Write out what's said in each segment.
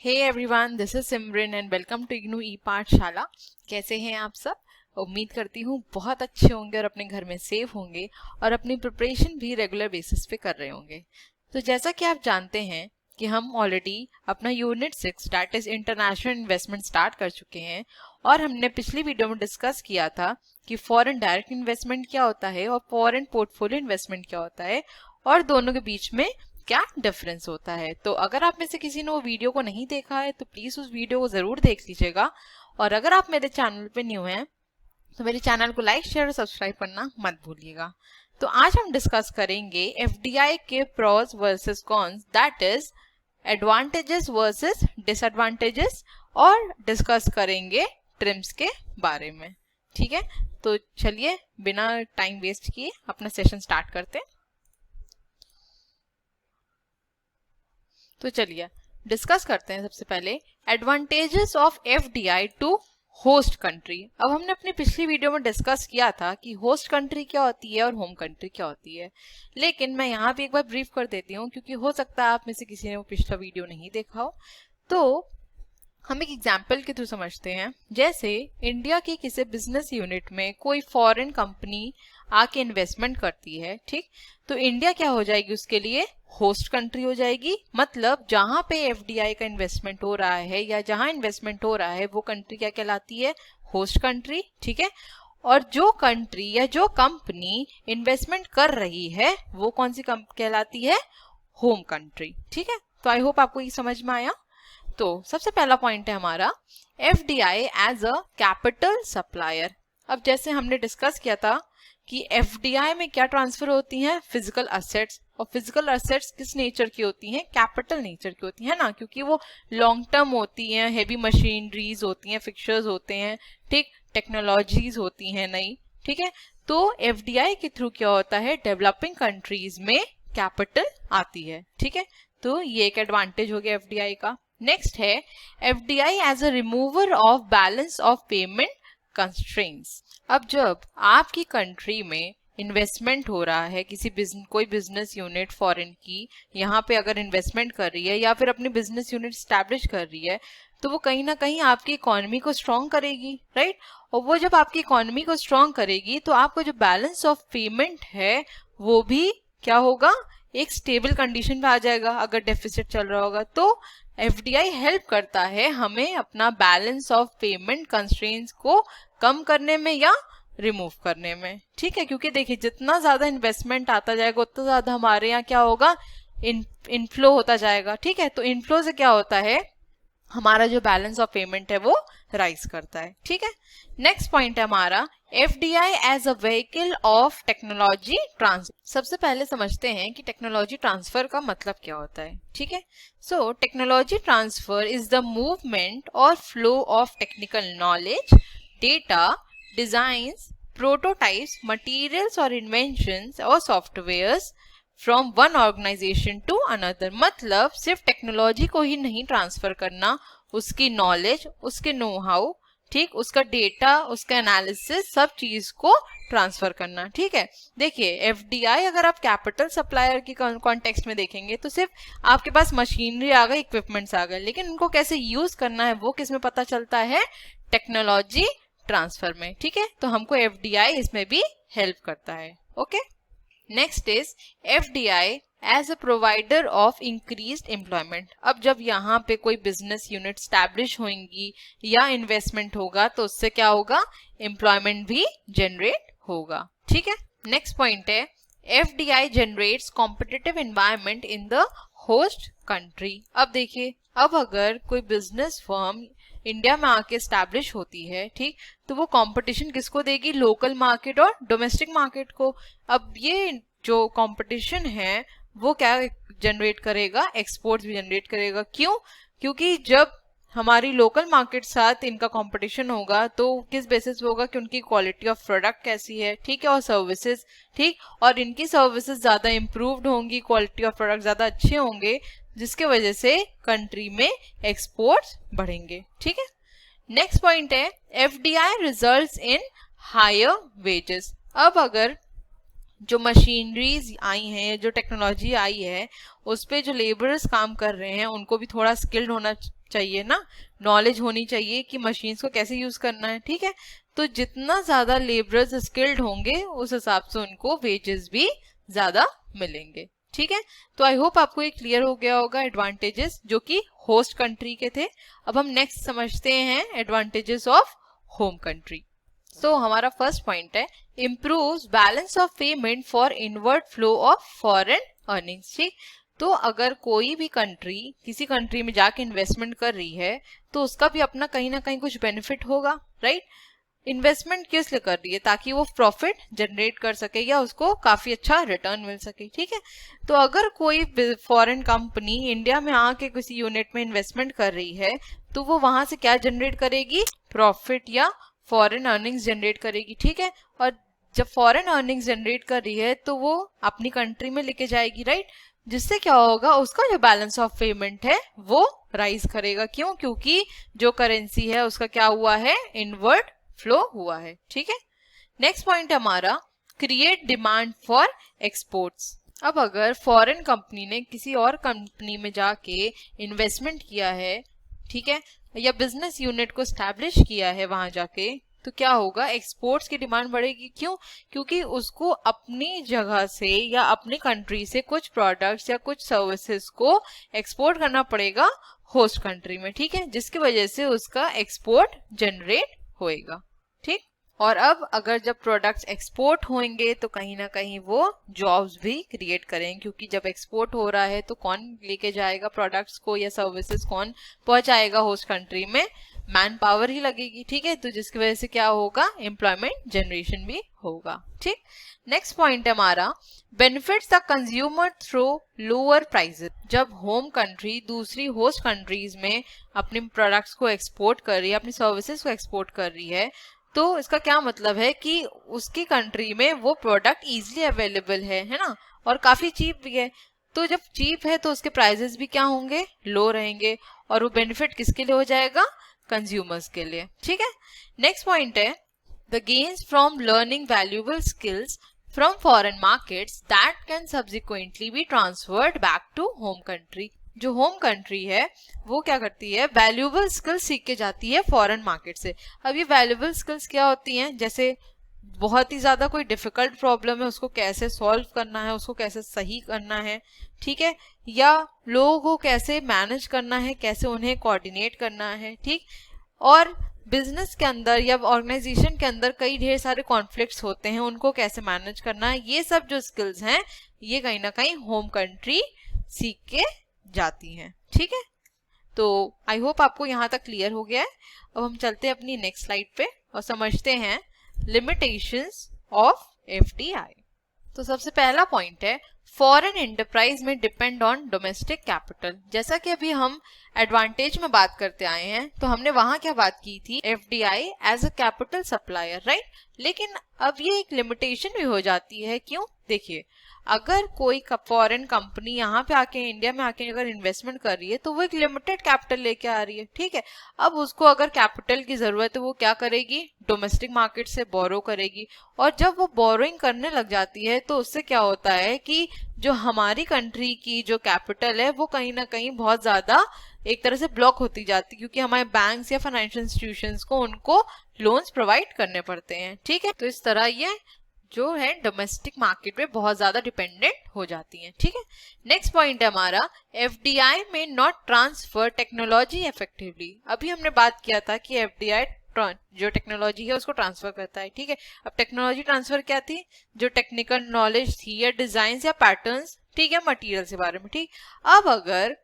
Hey everyone, this is Simran and welcome to IGNOU e Pathshala. कैसे हैं आप सब? उम्मीद करती हूँ बहुत अच्छे होंगे और अपने घर में सेफ होंगे और अपनी प्रिपरेशन भी रेगुलर बेसिस पे कर रहे होंगे। तो जैसा कि आप जानते हैं कि हम ऑलरेडी अपना unit 6 that is international investment start कर चुके हैं और हमने पिछली वीडियो में डिस्कस किया था कि फॉरेन डायरेक्ट इन्वेस्टमेंट क्या होता है और फॉरेन पोर्टफोलियो इन्वेस्टमेंट क्या होता है और दोनों के बीच में क्या डिफरेंस होता है। तो अगर आप में से किसी ने वो वीडियो को नहीं देखा है तो प्लीज उस वीडियो को जरूर देख लीजिएगा। और अगर आप मेरे चैनल पे न्यू हैं तो मेरे चैनल को लाइक शेयर और सब्सक्राइब करना मत भूलिएगा। तो आज हम डिस्कस करेंगे एफडीआई के pros versus cons, that is advantages versus disadvantages, और डिस्कस करेंगे ट्रिम्स के बारे में। ठीक है, तो चलिए बिना टाइम वेस्ट किए अपना सेशन स्टार्ट करते हैं। तो चलिए डिस्कस करते हैं सबसे पहले advantages of FDI to host country. अब हमने अपनी पिछली वीडियो में डिस्कस किया था कि होस्ट कंट्री क्या होती है और होम कंट्री क्या होती है, लेकिन मैं यहाँ भी एक बार ब्रीफ कर देती हूँ क्योंकि हो सकता है आप में से किसी ने वो पिछला वीडियो नहीं देखा हो। तो हम एक एग्जाम्पल के थ्रू समझते हैं। जैसे इंडिया के किसी बिजनेस यूनिट में कोई फॉरेन कंपनी आके इन्वेस्टमेंट करती है, ठीक, तो इंडिया क्या हो जाएगी उसके लिए? होस्ट कंट्री हो जाएगी। मतलब जहां पे एफडीआई का इन्वेस्टमेंट हो रहा है या जहां इन्वेस्टमेंट हो रहा है वो कंट्री क्या कहलाती है? Host country. ठीक है, और जो कंट्री या जो कंपनी इन्वेस्टमेंट कर रही है वो कौन सी कहलाती है? Home country. ठीक है, तो आई होप आपको ये समझ में आया। तो सबसे पहला पॉइंट है हमारा FDI as a capital supplier. अब जैसे हमने डिस्कस किया था कि एफडीआई में क्या ट्रांसफर होती हैं? Physical assets. और फिजिकल असेट्स किस नेचर की होती हैं? कैपिटल नेचर की होती है ना, क्योंकि वो लॉन्ग टर्म होती हैं, हैवी मशीनरीज होती हैं, फिक्चर्स होते हैं, ठीक, टेक्नोलॉजीज होती हैं नई। ठीक है, तो एफडीआई के थ्रू क्या होता है? डेवलपिंग कंट्रीज में कैपिटल आती है। ठीक है, तो ये एक एडवांटेज हो गया एफडीआई का। नेक्स्ट है FDI as a remover of balance of payment constraints. अब जब आपकी कंट्री में इन्वेस्टमेंट हो रहा है, कोई बिजनेस यूनिट फॉरेन की यहाँ पे अगर इन्वेस्टमेंट कर रही है या फिर अपनी बिजनेस यूनिट स्टैब्लिश कर रही है, तो वो कहीं ना कहीं आपकी इकोनॉमी को स्ट्रॉन्ग करेगी, राइट। और वो जब आपकी इकोनॉमी को स्ट्रॉन्ग करेगी तो आपका जो बैलेंस ऑफ पेमेंट है वो भी क्या होगा? एक स्टेबल कंडीशन पे आ जाएगा। अगर डेफिसिट चल रहा होगा तो एफडीआई हेल्प करता है हमें अपना बैलेंस ऑफ पेमेंट कंस्ट्रेंट्स को कम करने में या रिमूव करने में। ठीक है, क्योंकि देखिए जितना ज्यादा इन्वेस्टमेंट आता जाएगा उतना ज्यादा हमारे यहाँ क्या होगा? इनफ्लो होता जाएगा। ठीक है, तो इनफ्लो से क्या होता है? हमारा जो बैलेंस ऑफ पेमेंट है वो राइज करता है। ठीक है, नेक्स्ट पॉइंट है हमारा FDI as a vehicle of technology transfer. सबसे पहले समझते हैं कि टेक्नोलॉजी ट्रांसफर का मतलब क्या होता है। ठीक है, so technology transfer is the movement और flow of technical knowledge, data, designs, prototypes, materials और इन्वेंशंस और softwares from one organisation to another. मतलब सिर्फ टेक्नोलॉजी को ही नहीं ट्रांसफर करना, उसकी नॉलेज, उसके नो हाउ, ठीक, उसका डेटा, उसका एनालिसिस, सब चीज को ट्रांसफर करना। ठीक है, देखिए एफडीआई अगर आप कैपिटल सप्लायर की कॉन्टेक्स्ट में देखेंगे तो सिर्फ आपके पास मशीनरी आ गई, इक्विपमेंट्स आ गए, लेकिन उनको कैसे यूज करना है वो किस में पता चलता है? टेक्नोलॉजी ट्रांसफर में। ठीक है, तो हमको एफडीआई इसमें भी हेल्प करता है। Okay, next is FDI as a provider of increased employment. अब जब यहाँ पे कोई बिजनेस यूनिट स्टैब्लिश होंगी या इन्वेस्टमेंट होगा तो उससे क्या होगा? एम्प्लॉयमेंट भी जनरेट होगा। ठीक है, नेक्स्ट पॉइंट है FDI generates competitive environment in the host country. अब देखिए, अब अगर कोई बिजनेस फर्म इंडिया में आके स्टैब्लिश होती है, ठीक, तो वो कंपटीशन किसको देगी? लोकल मार्केट और डोमेस्टिक मार्केट को। अब ये जो कंपटीशन है वो क्या जनरेट करेगा? एक्सपोर्ट्स भी जनरेट करेगा। क्यों? क्योंकि जब हमारी लोकल मार्केट साथ इनका कंपटीशन होगा तो किस बेसिस पे होगा? कि उनकी क्वालिटी ऑफ प्रोडक्ट कैसी है, ठीक है, और सर्विसेज, ठीक, और इनकी सर्विसेज ज्यादा इम्प्रूव्ड होंगी, क्वालिटी ऑफ प्रोडक्ट ज्यादा अच्छे होंगे, जिसके वजह से कंट्री में एक्सपोर्ट्स बढ़ेंगे। ठीक है, नेक्स्ट पॉइंट है FDI results in higher wages. अब अगर जो मशीनरीज आई हैं, जो टेक्नोलॉजी आई है, उस पे जो लेबरर्स काम कर रहे हैं उनको भी थोड़ा स्किल्ड होना चाहिए ना, नॉलेज होनी चाहिए कि मशीन्स को कैसे यूज करना है, ठीक है। तो जितना ज्यादा लेबरर्स स्किल्ड होंगे उस हिसाब से उनको वेजेस भी ज्यादा मिलेंगे, ठीक है। तो आई होप आपको ये क्लियर हो गया होगा एडवांटेजेस जो कि होस्ट कंट्री के थे। अब हम नेक्स्ट समझते हैं एडवांटेजेस ऑफ होम कंट्री। तो हमारा फर्स्ट पॉइंट है improves balance of payment for inward flow of foreign earnings, ठीक। तो अगर कोई भी कंट्री किसी कंट्री में जाके इन्वेस्टमेंट कर रही है तो उसका भी अपना कहीं ना कहीं कुछ बेनिफिट होगा, राइट। इन्वेस्टमेंट किस लिए कर रही है, ताकि वो प्रॉफिट जनरेट कर सके या उसको काफी अच्छा रिटर्न मिल सके, ठीक है। तो अगर कोई फॉरेन कंपनी इंडिया में आके किसी यूनिट में इन्वेस्टमेंट कर रही है तो वो वहां से क्या जनरेट करेगी, प्रॉफिट या फॉरेन अर्निंग्स जनरेट करेगी, ठीक है। और जब फॉरेन अर्निंग्स जनरेट कर रही है तो वो अपनी कंट्री में लेके जाएगी, राइट। जिससे क्या होगा, उसका जो बैलेंस ऑफ पेमेंट है वो राइज करेगा। क्यों? क्योंकि जो करेंसी है उसका क्या हुआ है, इनवर्ड फ्लो हुआ है, ठीक है। नेक्स्ट पॉइंट है हमारा क्रिएट डिमांड फॉर एक्सपोर्ट्स। अब अगर फॉरेन कंपनी ने किसी और कंपनी में जाके इन्वेस्टमेंट किया है, ठीक है, या बिजनेस यूनिट को स्टैब्लिश किया है वहां जाके, तो क्या होगा, एक्सपोर्ट्स की डिमांड बढ़ेगी। क्यों? क्योंकि उसको अपनी जगह से या अपनी कंट्री से कुछ प्रोडक्ट्स या कुछ सर्विसेज को एक्सपोर्ट करना पड़ेगा होस्ट कंट्री में, ठीक है, जिसकी वजह से उसका एक्सपोर्ट जनरेट होएगा, ठीक। और अब अगर जब प्रोडक्ट्स एक्सपोर्ट होंगे तो कहीं ना कहीं वो जॉब्स भी क्रिएट करेंगे, क्योंकि जब एक्सपोर्ट हो रहा है तो कौन लेके जाएगा प्रोडक्ट्स को या सर्विसेज, कौन पहुंचाएगा होस्ट कंट्री में, मैन पावर ही लगेगी, ठीक है। तो जिसकी वजह से क्या होगा, एम्प्लॉयमेंट जनरेशन भी होगा, ठीक। नेक्स्ट पॉइंट है हमारा benefits the consumer through lower prices. जब होम कंट्री दूसरी होस्ट कंट्रीज में अपने प्रोडक्ट्स को एक्सपोर्ट कर रही है, अपनी सर्विसेज को एक्सपोर्ट कर रही है, तो इसका क्या मतलब है कि उसकी कंट्री में वो प्रोडक्ट इजीली अवेलेबल है ना, और काफी चीप भी है। तो जब चीप है तो उसके प्राइसेस भी क्या होंगे, लो रहेंगे, और वो बेनिफिट किसके लिए हो जाएगा, कंज्यूमर्स के लिए, ठीक है। नेक्स्ट पॉइंट है the gains from learning valuable skills from foreign markets that can subsequently be transferred back to home country. जो होम कंट्री है वो क्या करती है, वैल्यूएबल स्किल्स सीख के जाती है फॉरेन मार्केट से। अब ये वैल्यूएबल स्किल्स क्या होती हैं, जैसे बहुत ही ज्यादा कोई डिफिकल्ट प्रॉब्लम है उसको कैसे सॉल्व करना है, उसको कैसे सही करना है, ठीक है, या लोगों को कैसे मैनेज करना है, कैसे उन्हें कोऑर्डिनेट करना है, ठीक। और बिजनेस के अंदर या ऑर्गेनाइजेशन के अंदर कई ढेर सारे कॉन्फ्लिक्ट्स होते हैं, उनको कैसे मैनेज करना है, ये सब जो स्किल्स हैं ये कहीं ना कहीं होम कंट्री सीख के जाती हैं, ठीक है। तो आई होप आपको यहाँ तक क्लियर हो गया है। अब हम चलते हैं अपनी नेक्स्ट स्लाइड पे और समझते हैं लिमिटेशंस ऑफ एफडीआई। तो सबसे पहला पॉइंट है फॉरेन एंटरप्राइज में डिपेंड ऑन डोमेस्टिक कैपिटल। जैसा कि अभी हम एडवांटेज में बात करते आए हैं तो हमने वहां क्या बात की थी, FDI as a capital supplier, right. लेकिन अब ये एक लिमिटेशन भी हो जाती है। क्यों? देखिए, अगर कोई फॉरेन कंपनी यहाँ पे आके इंडिया में आके अगर इन्वेस्टमेंट कर रही है तो वो एक लिमिटेड कैपिटल लेके आ रही है, ठीक है। अब उसको अगर कैपिटल की जरूरत है वो क्या करेगी, डोमेस्टिक मार्केट से बोरो करेगी। और जब वो बोरोइंग करने लग जाती है तो उससे क्या होता है कि जो हमारी कंट्री की जो कैपिटल है वो कहीं ना कहीं बहुत ज्यादा एक तरह से ब्लॉक होती जाती है, क्योंकि हमारे बैंक्स या फाइनेंशियल इंस्टीट्यूशंस को उनको लोन्स प्रोवाइड करने पड़ते हैं, ठीक है। तो इस तरह ये जो है डोमेस्टिक मार्केट पे बहुत ज्यादा डिपेंडेंट हो जाती हैं, ठीक है। नेक्स्ट पॉइंट है हमारा एफडीआई में नॉट ट्रांसफर टेक्नोलॉजी इफेक्टिवली। अभी हमने बात किया था कि एफडीआई जो टेक्नोलॉजी है उसको ट्रांसफर करता है, ठीक है। अब टेक्नोलॉजी ट्रांसफर क्या थी, जो टेक्निकल नॉलेज थी या डिजाइन या पैटर्न्स, ठीक है, मटेरियल के बारे में, ठीक। अब अगर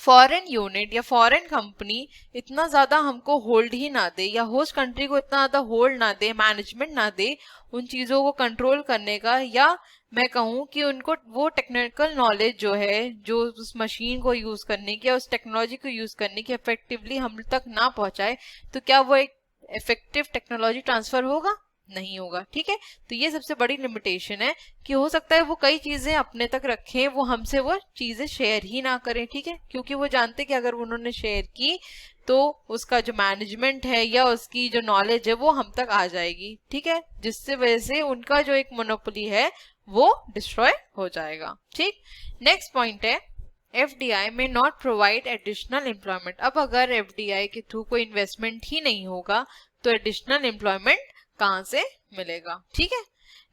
फॉरेन यूनिट या फॉरेन कंपनी इतना ज्यादा हमको होल्ड ही ना दे या होस्ट कंट्री को इतना ज्यादा होल्ड ना दे, मैनेजमेंट ना दे उन चीजों को कंट्रोल करने का, या मैं कहूँ कि उनको वो टेक्निकल नॉलेज जो है जो उस मशीन को यूज करने की या उस टेक्नोलॉजी को यूज करने की इफेक्टिवली हम तक ना पहुंचाए, तो क्या वो एक इफेक्टिव टेक्नोलॉजी ट्रांसफर होगा? नहीं होगा, ठीक है। तो ये सबसे बड़ी लिमिटेशन है कि हो सकता है वो कई चीजें अपने तक रखें, वो हमसे वो चीजें शेयर ही ना करें, ठीक है, क्योंकि वो जानते कि अगर उन्होंने शेयर की तो उसका जो मैनेजमेंट है या उसकी जो नॉलेज है वो हम तक आ जाएगी, ठीक है, जिससे वजह से उनका जो एक मोनोपोली है वो डिस्ट्रॉय हो जाएगा, ठीक। नेक्स्ट पॉइंट है FDI में नॉट प्रोवाइड एडिशनल एम्प्लॉयमेंट। अब अगर FDI के थ्रू कोई इन्वेस्टमेंट ही नहीं होगा तो एडिशनल एम्प्लॉयमेंट कहाँ से मिलेगा, ठीक है।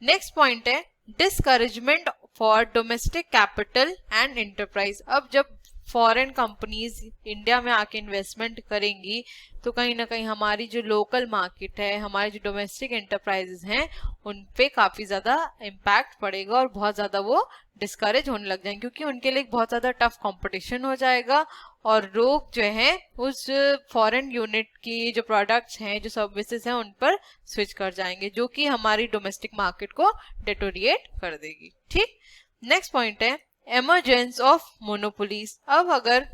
नेक्स्ट पॉइंट है discouragement for domestic capital and enterprise. अब जब फॉरेन कंपनीज इंडिया में आके इन्वेस्टमेंट करेंगी तो कहीं ना कहीं हमारी जो लोकल मार्केट है, हमारे जो डोमेस्टिक एंटरप्राइजेस हैं, उन पे काफी ज्यादा इम्पैक्ट पड़ेगा और बहुत ज्यादा वो डिस्करेज होने लग जाएंगे, क्योंकि उनके लिए बहुत ज्यादा टफ कंपटीशन हो जाएगा और लोग जो है उस फॉरेन यूनिट की जो प्रोडक्ट्स हैं, जो सर्विसेज हैं, उन पर स्विच कर जाएंगे, जो कि हमारी डोमेस्टिक मार्केट को डिटोरिएट कर देगी, ठीक। नेक्स्ट पॉइंट है एमरजेंस ऑफ मोनोपोलीज। अब अगर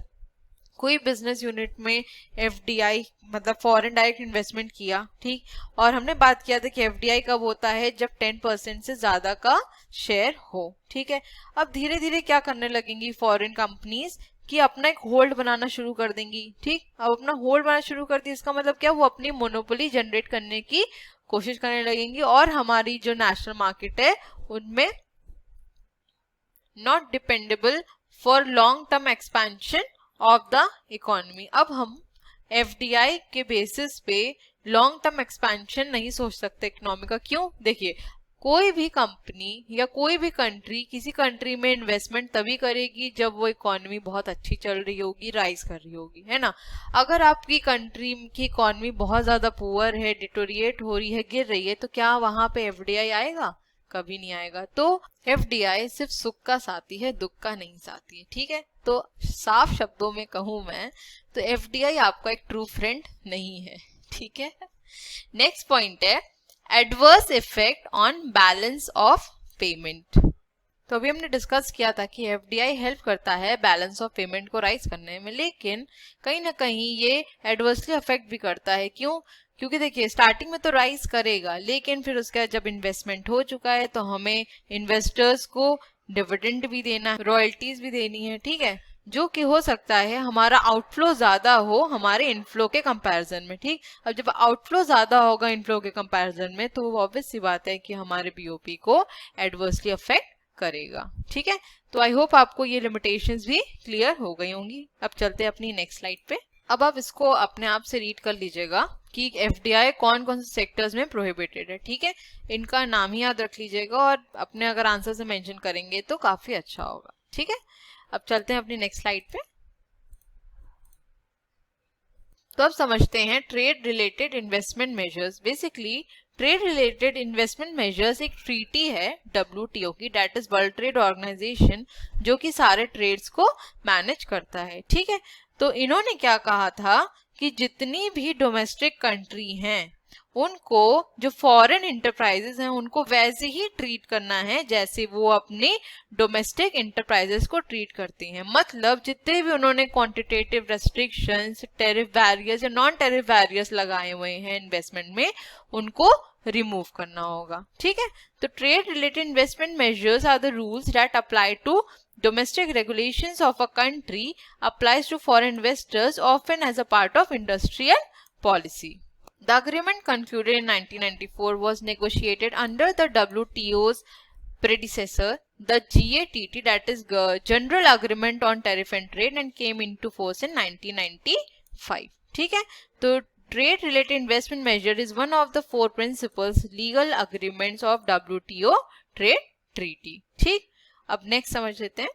कोई बिजनेस यूनिट में FDI मतलब फॉरेन डायरेक्ट इन्वेस्टमेंट किया, ठीक, और हमने बात किया था कि FDI कब होता है, जब 10% से ज्यादा का शेयर हो, ठीक है। अब धीरे धीरे क्या करने लगेंगी फॉरेन कंपनीज कि अपना एक होल्ड बनाना शुरू कर देंगी, ठीक। अब अपना होल्ड बनाना शुरू कर दी, इसका मतलब क्या, वो अपनी मोनोपोली जनरेट करने की कोशिश करने लगेंगी और हमारी जो नेशनल मार्केट है उनमें not dependable for long term expansion of the economy. अब हम FDI के बेसिस पे लॉन्ग टर्म एक्सपेंशन नहीं सोच सकते इकोनॉमी का। क्यों? देखिए, कोई भी कंपनी या कोई भी कंट्री किसी कंट्री में इन्वेस्टमेंट तभी करेगी जब वो इकोनॉमी बहुत अच्छी चल रही होगी, राइज कर रही होगी, है ना। अगर आपकी कंट्री की इकोनॉमी बहुत ज्यादा पुअर है, डिटोरिएट हो रही है, गिर रही है, तो क्या वहां पे FDI आएगा? कभी नहीं आएगा। तो FDI सिर्फ सुख का साथी है, दुख का नहीं साथी है, ठीक है। तो साफ शब्दों में कहूं मैं तो FDI आपका एक ट्रू फ्रेंड नहीं है, ठीक है। नेक्स्ट पॉइंट है adverse effect on balance of payment. तो अभी हमने डिस्कस किया था कि FDI हेल्प करता है बैलेंस ऑफ पेमेंट को राइज करने में, लेकिन कहीं ना कहीं ये एडवर्सली अफेक्ट भी करता है। क्यों? क्योंकि देखिए, स्टार्टिंग में तो राइज करेगा, लेकिन फिर उसके बाद जब इन्वेस्टमेंट हो चुका है तो हमें इन्वेस्टर्स को डिविडेंड भी देना है, रॉयल्टीज भी देनी है, ठीक है, जो कि हो सकता है हमारा आउटफ्लो ज्यादा हो हमारे इनफ्लो के कंपैरिजन में, ठीक। अब जब आउटफ्लो ज्यादा होगा इनफ्लो के कंपैरिजन में तो ऑब्वियस सी बात है कि हमारे BOP को एडवर्सली अफेक्ट करेगा, ठीक है। तो आई होप आपको ये लिमिटेशंस भी क्लियर हो गई होंगी। अब चलते हैं अपनी नेक्स्ट स्लाइड पे। अब आप इसको अपने आप से रीड कर लीजिएगा कि FDI कौन कौन से सेक्टर्स में प्रोहिबिटेड है, ठीक है। इनका नाम ही याद रख लीजिएगा और अपने अगर आंसर से मेंशन करेंगे तो काफी अच्छा होगा, ठीक है। अब चलते हैं अपनी नेक्स्ट स्लाइड पे। तो अब समझते हैं trade related investment measures. Basically trade related investment measures एक ट्रीटी है WTO की, that is world trade organisation, जो कि सारे ट्रेड्स को मैनेज करता है, ठीक है। तो इन्होंने क्या कहा था कि जितनी भी डोमेस्टिक कंट्री हैं उनको, जो फॉरेन इंटरप्राइजेस हैं, उनको वैसे ही ट्रीट करना है जैसे वो अपने डोमेस्टिक इंटरप्राइजेस को ट्रीट करती हैं। मतलब जितने भी उन्होंने क्वांटिटेटिव रेस्ट्रिक्शंस, टैरिफ बैरियर्स या नॉन टैरिफ बैरियर्स लगाए हुए हैं इन्वेस्टमेंट में, उनको रिमूव करना होगा, ठीक है। तो trade related investment measures are the rules that apply to domestic regulations of a country, applies to foreign investors, often as a part of industrial policy. The agreement concluded in 1994 was negotiated under the WTO's predecessor, the GATT, that is General Agreement on Tariff and Trade, and came into force in 1995. ठीक है। तो Trade related investment measure is one of the 4 principles legal agreements of WTO trade treaty. ठीक। अब next समझ लेते हैं।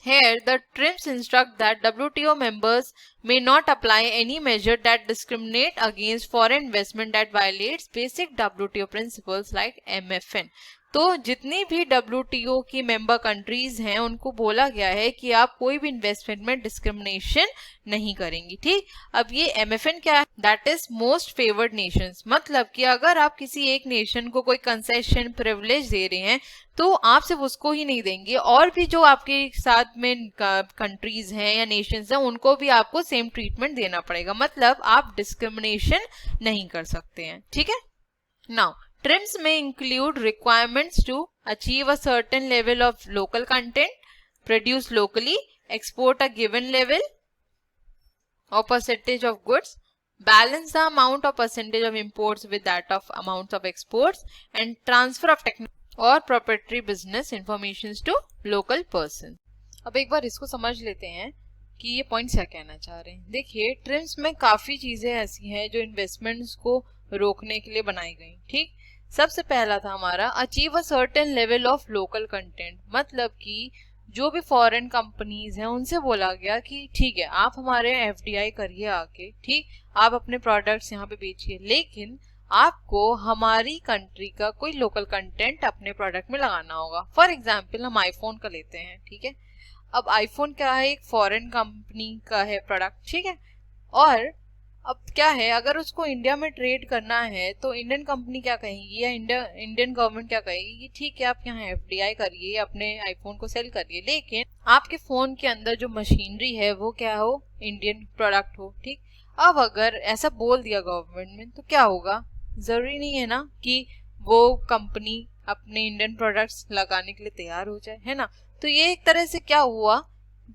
Here, the TRIPS instruct that WTO members may not apply any measure that discriminate against foreign investment that violates basic WTO principles like MFN. तो जितनी भी WTO की member countries हैं उनको बोला गया है कि आप कोई भी इन्वेस्टमेंट में डिस्क्रिमिनेशन नहीं करेंगी, ठीक। अब ये MFN क्या है? That is most favoured Nations. मतलब कि अगर आप किसी एक नेशन को कोई कंसेशन, प्रिविलेज दे रहे हैं तो आप सिर्फ उसको ही नहीं देंगे, और भी जो आपके साथ में कंट्रीज हैं या नेशंस हैं उनको भी आपको सेम ट्रीटमेंट देना पड़ेगा। मतलब आप डिस्क्रिमिनेशन नहीं कर सकते हैं, ठीक है। Now TRIPS may include requirements to achieve a certain level of local content, produce locally, export a given level or percentage of goods, balance the amount or percentage of imports with that of amounts of exports, and transfer of और proprietary business information to local person. अब एक बार इसको समझ लेते हैं कि ये points क्या कहना चाह रहे हैं। देखिए, ट्रिम्स में काफी चीजें ऐसी हैं जो इन्वेस्टमेंट्स को रोकने के लिए बनाई गई। ठीक, सबसे पहला था हमारा achieve a certain level of local content, मतलब कि जो भी फॉरेन कंपनीज हैं उनसे बोला गया कि ठीक है, आप हमारे एफडीआई करिए आके, ठीक, आप अपने प्रोडक्ट्स यहाँ पे बेचिए, लेकिन आपको हमारी कंट्री का कोई लोकल कंटेंट अपने प्रोडक्ट में लगाना होगा। फॉर एग्जाम्पल हम आईफोन का लेते हैं, ठीक है। अब आईफोन क्या है, एक फॉरेन कंपनी का है प्रोडक्ट, ठीक है। और अब क्या है, अगर उसको इंडिया में ट्रेड करना है तो इंडियन कंपनी क्या कहेगी या इंडियन गवर्नमेंट क्या कहेगी कि ठीक है, आप यहाँ एफडीआई करिए, अपने आईफोन को सेल करिए, लेकिन आपके फोन के अंदर जो मशीनरी है वो क्या हो, इंडियन प्रोडक्ट हो। ठीक, अब अगर ऐसा बोल दिया गवर्नमेंट में तो क्या होगा, जरूरी नहीं है ना कि वो कंपनी अपने इंडियन प्रोडक्ट्स लगाने के लिए तैयार हो जाए, है ना। तो ये एक तरह से क्या हुआ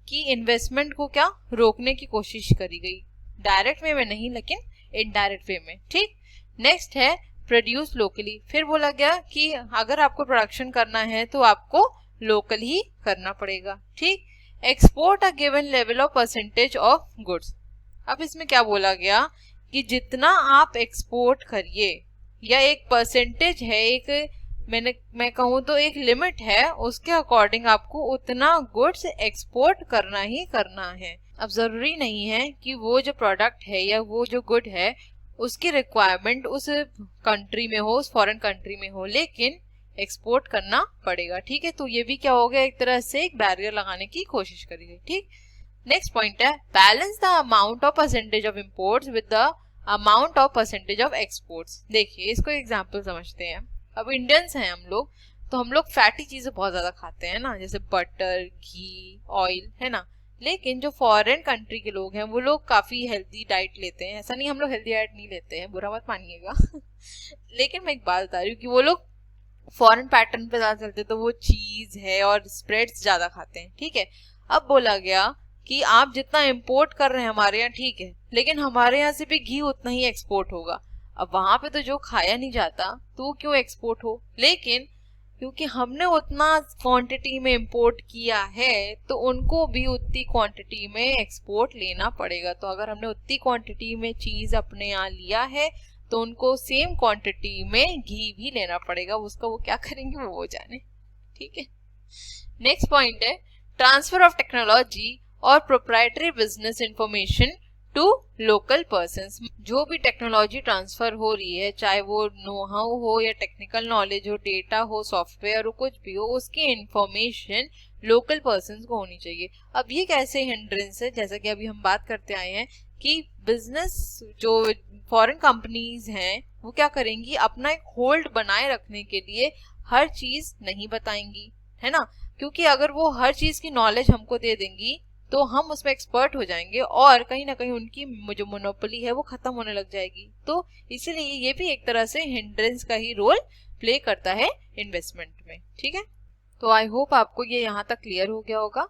कि इन्वेस्टमेंट को क्या रोकने की कोशिश करी गई, डायरेक्ट वे में नहीं लेकिन इनडायरेक्ट वे में। ठीक, नेक्स्ट है प्रोड्यूस लोकली। फिर बोला गया कि अगर आपको प्रोडक्शन करना है तो आपको लोकल ही करना पड़ेगा। ठीक, export a given level of percentage of goods. अब इसमें क्या बोला गया कि जितना आप एक्सपोर्ट करिए या एक परसेंटेज है, एक मैं कहूँ तो एक लिमिट है, उसके अकॉर्डिंग आपको उतना गुड्स एक्सपोर्ट करना ही करना है। अब जरूरी नहीं है कि वो जो प्रोडक्ट है या वो जो गुड है उसकी रिक्वायरमेंट उस कंट्री में हो, उस फॉरेन कंट्री में हो, लेकिन एक्सपोर्ट करना पड़ेगा। ठीक है, तो ये भी क्या हो गया, एक तरह से एक बैरियर लगाने की कोशिश करी गई। ठीक, नेक्स्ट पॉइंट है balance the amount of percentage of imports with the amount of percentage of exports. देखिए, इसको एग्जाम्पल समझते हैं। अब इंडियंस हैं हम लोग, तो हम लोग फैटी चीजें बहुत ज्यादा खाते हैं ना, जैसे बटर, घी, ऑयल, है ना। लेकिन जो फॉरेन कंट्री के लोग हैं वो लोग काफी हेल्दी डाइट लेते हैं। ऐसा नहीं हम लोग हेल्दी डाइट नहीं लेते हैं, बुरा मत मानिएगा लेकिन मैं एक बात बता रही हूँ कि वो लोग फॉरेन पैटर्न पे ज्यादा चलते, तो वो चीज है और स्प्रेड्स ज्यादा खाते हैं। ठीक है, अब बोला गया कि आप जितना इम्पोर्ट कर रहे हैं हमारे यहाँ, ठीक है, लेकिन हमारे यहाँ से भी घी उतना ही एक्सपोर्ट होगा। अब वहां पे तो जो खाया नहीं जाता तो वो क्यों एक्सपोर्ट हो, लेकिन क्योंकि हमने उतना क्वांटिटी में इंपोर्ट किया है तो उनको भी उतनी क्वांटिटी में एक्सपोर्ट लेना पड़ेगा। तो अगर हमने उतनी क्वांटिटी में चीज अपने यहाँ लिया है तो उनको सेम क्वांटिटी में घी भी लेना पड़ेगा। उसका वो क्या करेंगे वो जाने। ठीक है, नेक्स्ट पॉइंट है ट्रांसफर ऑफ टेक्नोलॉजी और proprietary business information to local persons. जो भी टेक्नोलॉजी ट्रांसफर हो रही है, चाहे वो नो हाउ हो या टेक्निकल नॉलेज हो, डेटा हो, सॉफ्टवेयर हो, कुछ भी हो, उसकी इंफॉर्मेशन लोकल पर्सन्स को होनी चाहिए। अब ये कैसे हिंड्रेंस है, जैसा कि अभी हम बात करते आए हैं कि बिजनेस जो फॉरेन कंपनीज हैं वो क्या करेंगी, अपना एक होल्ड बनाए रखने के लिए हर चीज नहीं बताएंगी, है ना। क्योंकि अगर वो हर चीज की नॉलेज हमको दे देंगी तो हम उसमें एक्सपर्ट हो जाएंगे और कहीं ना कहीं उनकी जो मोनोपोली है वो खत्म होने लग जाएगी। तो इसीलिए ये भी एक तरह से हिंड्रेंस का ही रोल प्ले करता है इन्वेस्टमेंट में। ठीक है, तो आई होप आपको ये यहाँ तक क्लियर हो गया होगा।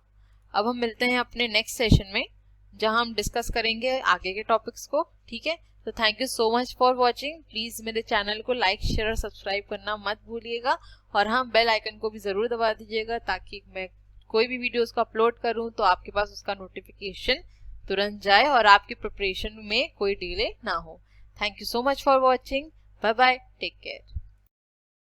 अब हम मिलते हैं अपने नेक्स्ट सेशन में जहां हम डिस्कस करेंगे आगे के टॉपिक्स को। ठीक है, तो thank you so much for watching. Please मेरे चैनल को लाइक, शेयर और सब्सक्राइब करना मत भूलिएगा और हाँ, बेल आइकन को भी जरूर दबा दीजिएगा ताकि मैं कोई भी वीडियोस को अपलोड करूं तो आपके पास उसका नोटिफिकेशन तुरंत जाए और आपकी प्रिपरेशन में कोई डिले ना हो। Thank you so much for watching. Bye bye, take care.